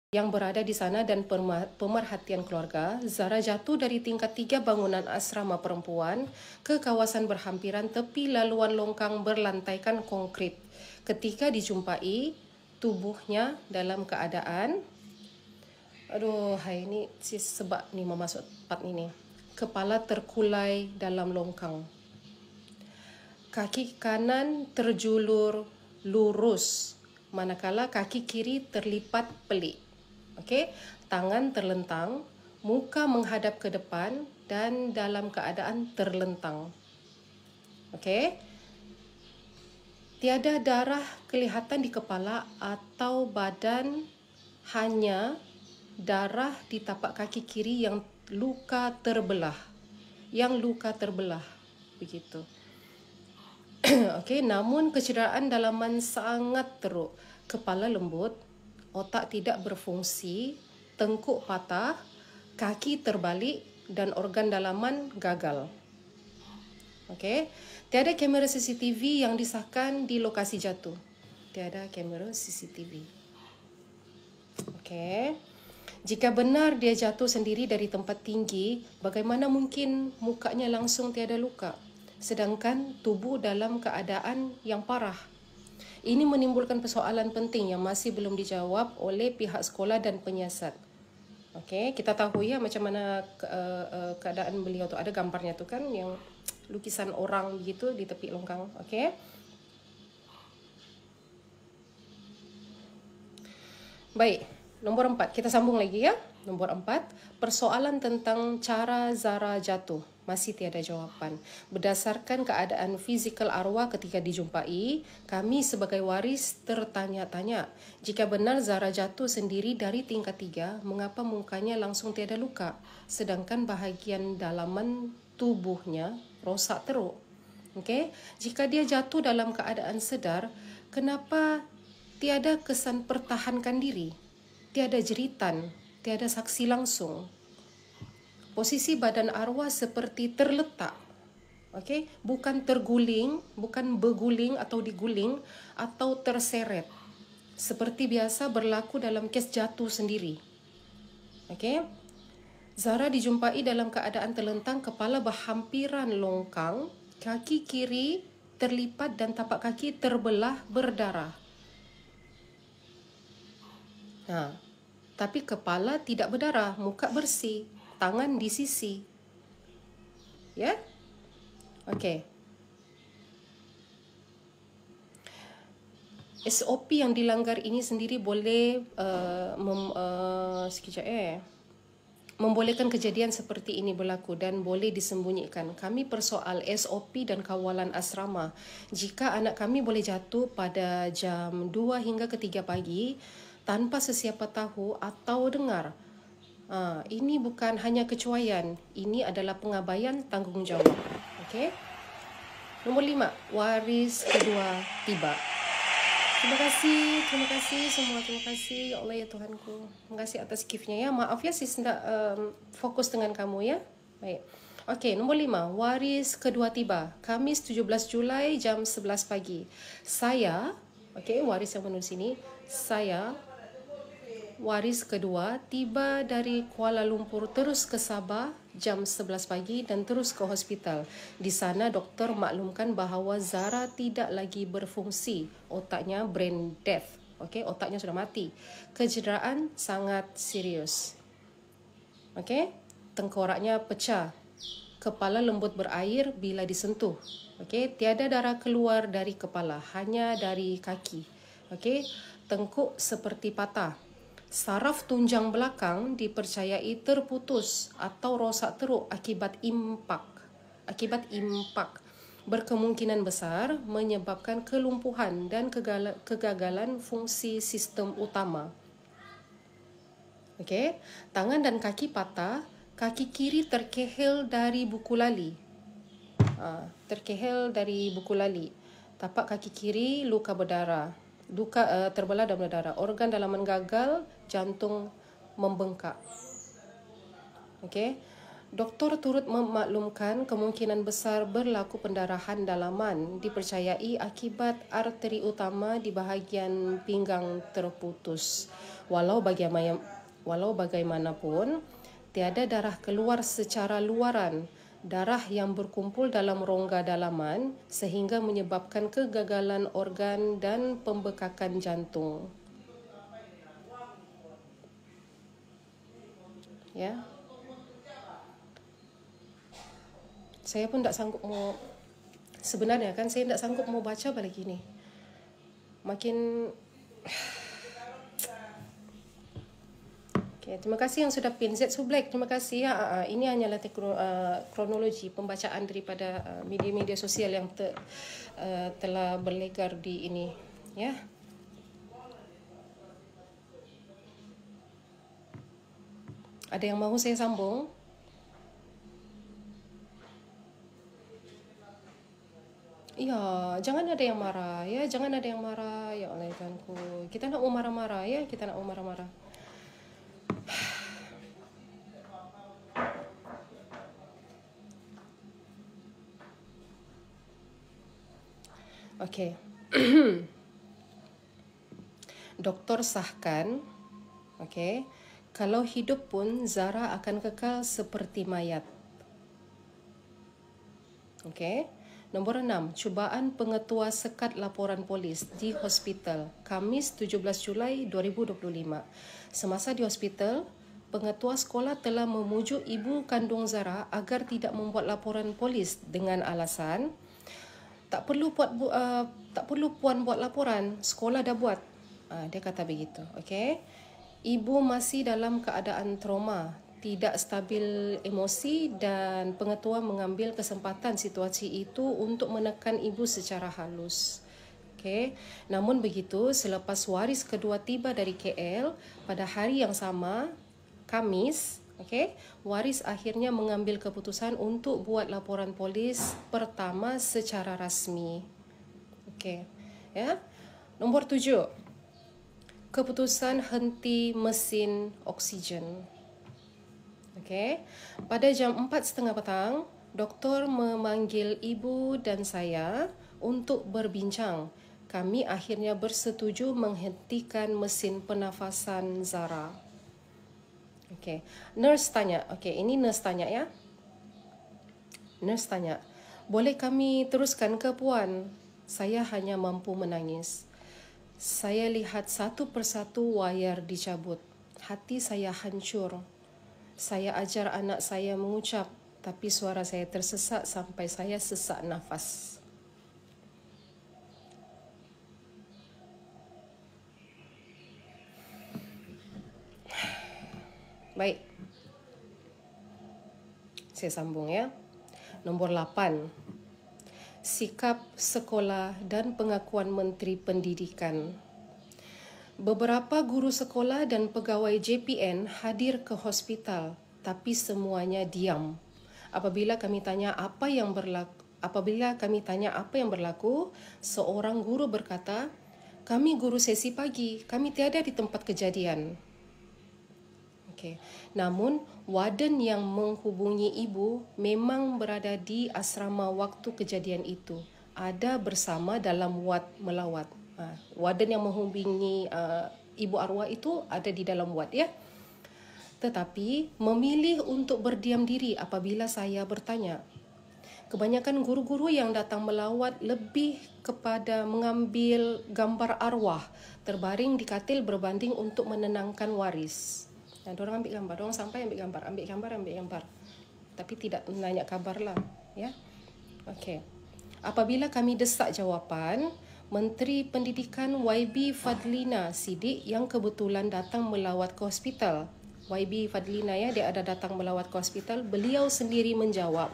yang berada di sana dan pemerhatian keluarga, Zara jatuh dari tingkat 3 bangunan asrama perempuan ke kawasan berhampiran tepi laluan longkang berlantaikan konkrit. Ketika dijumpai, tubuhnya dalam keadaan, hai ni sebab ni memasuk part ini. Kepala terkulai dalam longkang. Kaki kanan terjulur lurus, manakala kaki kiri terlipat pelik. Okey, tangan terlentang, muka menghadap ke depan dan dalam keadaan terlentang. Okey. Tiada darah kelihatan di kepala atau badan, hanya darah di tapak kaki kiri yang luka terbelah. Begitu. Okey, namun kecederaan dalaman sangat teruk. Kepala lembut, otak tidak berfungsi, tengkuk patah, kaki terbalik dan organ dalaman gagal. Okey, tiada kamera CCTV yang disahkan di lokasi jatuh. Tiada kamera CCTV. Okey. Jika benar dia jatuh sendiri dari tempat tinggi, bagaimana mungkin mukanya langsung tiada luka, sedangkan tubuh dalam keadaan yang parah? Ini menimbulkan persoalan penting yang masih belum dijawab oleh pihak sekolah dan penyiasat. Okey, kita tahu ya macam mana keadaan beliau tu. Ada gambarnya tu kan, yang lukisan orang gitu di tepi longkang. Okey. Baik, nombor 4. Kita sambung lagi ya. Nombor 4, persoalan tentang cara Zara jatuh. Masih tiada jawapan. Berdasarkan keadaan fizikal arwah ketika dijumpai, kami sebagai waris tertanya-tanya. Jika benar Zara jatuh sendiri dari tingkat 3, mengapa mukanya langsung tiada luka, sedangkan bahagian dalaman tubuhnya rosak teruk? Okey, jika dia jatuh dalam keadaan sedar, kenapa tiada kesan pertahankan diri? Tiada jeritan, tiada saksi langsung. Posisi badan arwah seperti terletak. Okey, bukan terguling, bukan berguling atau diguling atau terseret. Seperti biasa berlaku dalam kes jatuh sendiri. Okey. Zara dijumpai dalam keadaan terlentang, kepala berhampiran longkang, kaki kiri terlipat dan tapak kaki terbelah berdarah. Tapi kepala tidak berdarah, muka bersih, tangan di sisi. Ya? Okey. SOP yang dilanggar ini sendiri boleh membolehkan kejadian seperti ini berlaku dan boleh disembunyikan. Kami persoal SOP dan kawalan asrama. Jika anak kami boleh jatuh pada jam 2 hingga ke 3 pagi tanpa sesiapa tahu atau dengar, ini bukan hanya kecuaian, ini adalah pengabaian tanggungjawab. Okey. Nombor 5, waris kedua tiba. Terima kasih semua. Terima kasih ya Allah ya Tuhanku. Terima kasih atas giftnya ya. Maaf ya sis tidak fokus dengan kamu ya. Baik. Okey, nombor 5, waris kedua tiba. Khamis 17 Julai jam 11 pagi. Saya, waris yang menulis sini, saya waris kedua tiba dari Kuala Lumpur terus ke Sabah jam 11 pagi dan terus ke hospital. Di sana doktor maklumkan bahawa Zara tidak lagi berfungsi. Otaknya brain death. Okey, otaknya sudah mati. Kecederaan sangat serius. Okey, tengkoraknya pecah. Kepala lembut berair bila disentuh. Okey, tiada darah keluar dari kepala, hanya dari kaki. Okey, tengkuk seperti patah. Saraf tunjang belakang dipercayai terputus atau rosak teruk akibat impak. Berkemungkinan besar menyebabkan kelumpuhan dan kegagalan fungsi sistem utama. Okey, tangan dan kaki patah, kaki kiri terkehel dari buku lali. Tapak kaki kiri luka berdarah. Terbelah dan berdarah. Organ dalaman gagal, jantung membengkak. Okey. Doktor turut memaklumkan kemungkinan besar berlaku pendarahan dalaman dipercayai akibat arteri utama di bahagian pinggang terputus. Walau bagaimanapun, tiada darah keluar secara luaran, darah yang berkumpul dalam rongga dalaman sehingga menyebabkan kegagalan organ dan pembekakan jantung. Ya. Saya pun tak sanggup mau, sebenarnya kan saya tak sanggup mau baca balik ini. Makin okay, terima kasih yang sudah pin. Zetsu Black, terima kasih ya. Ini hanyalah kronologi pembacaan daripada media-media sosial yang telah berlegar di ini, ya. Ada yang mahu saya sambung? Ya, jangan ada yang marah ya, jangan ada yang marah ya Allah Tuhanku. Kita nak mau marah-marah ya, kita nak mau marah-marah. Okey. Doktor sahkan, okey, kalau hidup pun Zara akan kekal seperti mayat. Okey. Nombor 6, cubaan pengetua sekat laporan polis di hospital, Khamis 17 Julai 2025. Semasa di hospital, pengetua sekolah telah memujuk ibu kandung Zara agar tidak membuat laporan polis dengan alasan tak perlu puan buat laporan, sekolah dah buat. Dia kata begitu, okey. Ibu masih dalam keadaan trauma, tidak stabil emosi dan pengetua mengambil kesempatan situasi itu untuk menekan ibu secara halus. Okay. Namun begitu, selepas waris kedua tiba dari KL pada hari yang sama, Khamis, okay, waris akhirnya mengambil keputusan untuk buat laporan polis pertama secara rasmi. Okay. Ya. Nombor 7, keputusan henti mesin oksigen. Okay. Pada jam 4.30 petang, doktor memanggil ibu dan saya untuk berbincang. Kami akhirnya bersetuju menghentikan mesin pernafasan Zara. Okay. Nurse tanya, okay, ini nurse tanya ya. Nurse tanya, boleh kami teruskan ke puan? Saya hanya mampu menangis. Saya lihat satu persatu wayar dicabut. Hati saya hancur. Saya ajar anak saya mengucap, tapi suara saya tersesak sampai saya sesak nafas. Baik. Saya sambung ya. Nombor 8. Sikap sekolah dan pengakuan Menteri Pendidikan. Beberapa guru sekolah dan pegawai JPN hadir ke hospital, tapi semuanya diam. Apabila kami tanya apa yang berlaku, seorang guru berkata, "Kami guru sesi pagi, kami tiada di tempat kejadian." Okay. Namun, warden yang menghubungi ibu memang berada di asrama waktu kejadian itu. Ada bersama dalam wad melawat. Warden yang menghubungi ibu arwah itu ada di dalam wad ya. Tetapi memilih untuk berdiam diri apabila saya bertanya. Kebanyakan guru-guru yang datang melawat lebih kepada mengambil gambar arwah terbaring di katil berbanding untuk menenangkan waris. Diorang ambil gambar, diorang sampai ambil gambar. Tapi tidak menanya kabar lah, ya. Okey. Apabila kami desak jawapan, Menteri Pendidikan YB Fadlina Siddiq yang kebetulan datang melawat ke hospital. YB Fadlina ya, dia ada datang melawat ke hospital. Beliau sendiri menjawab,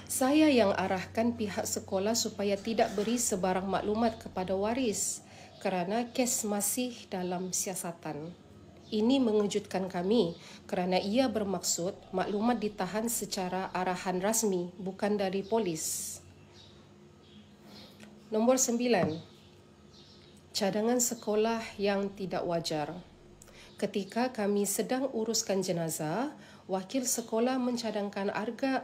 "Saya yang arahkan pihak sekolah supaya tidak beri sebarang maklumat kepada waris kerana kes masih dalam siasatan. Ini mengejutkan kami kerana ia bermaksud maklumat ditahan secara arahan rasmi, bukan dari polis." Nombor 9. Cadangan sekolah yang tidak wajar. Ketika kami sedang uruskan jenazah, Wakil sekolah mencadangkan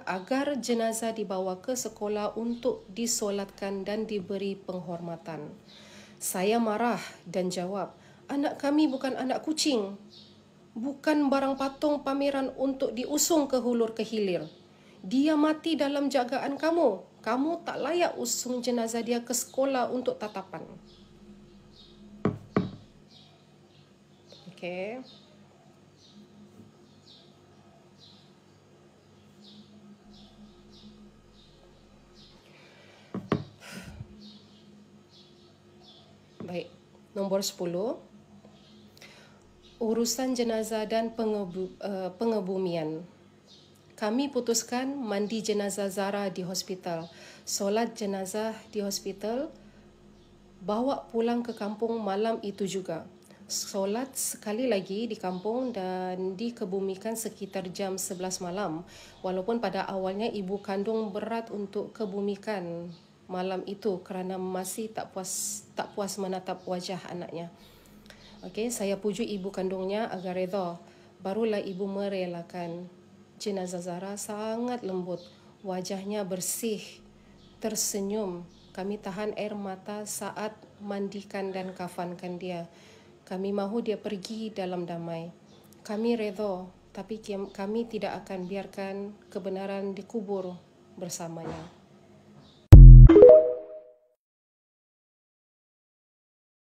agar jenazah dibawa ke sekolah untuk disolatkan dan diberi penghormatan. Saya marah dan jawab, anak kami bukan anak kucing. Bukan barang patung pameran untuk diusung ke hulur ke hilir. Dia mati dalam jagaan kamu. Kamu tak layak usung jenazah dia ke sekolah untuk tatapan. Okey. Baik. Nombor 10. Urusan jenazah dan pengebumian. Kami putuskan mandi jenazah Zara di hospital, solat jenazah di hospital, bawa pulang ke kampung malam itu juga. Solat sekali lagi di kampung dan dikebumikan sekitar jam 11 malam. Walaupun pada awalnya ibu kandung berat untuk kebumikan malam itu kerana masih tak puas menatap wajah anaknya. Okey, saya pujuk ibu kandungnya agar redha. Barulah ibu merelakan. Jenazah Zara sangat lembut, wajahnya bersih, tersenyum. Kami tahan air mata saat mandikan dan kafankan dia. Kami mahu dia pergi dalam damai. Kami redha, tapi kami tidak akan biarkan kebenaran dikubur bersamanya.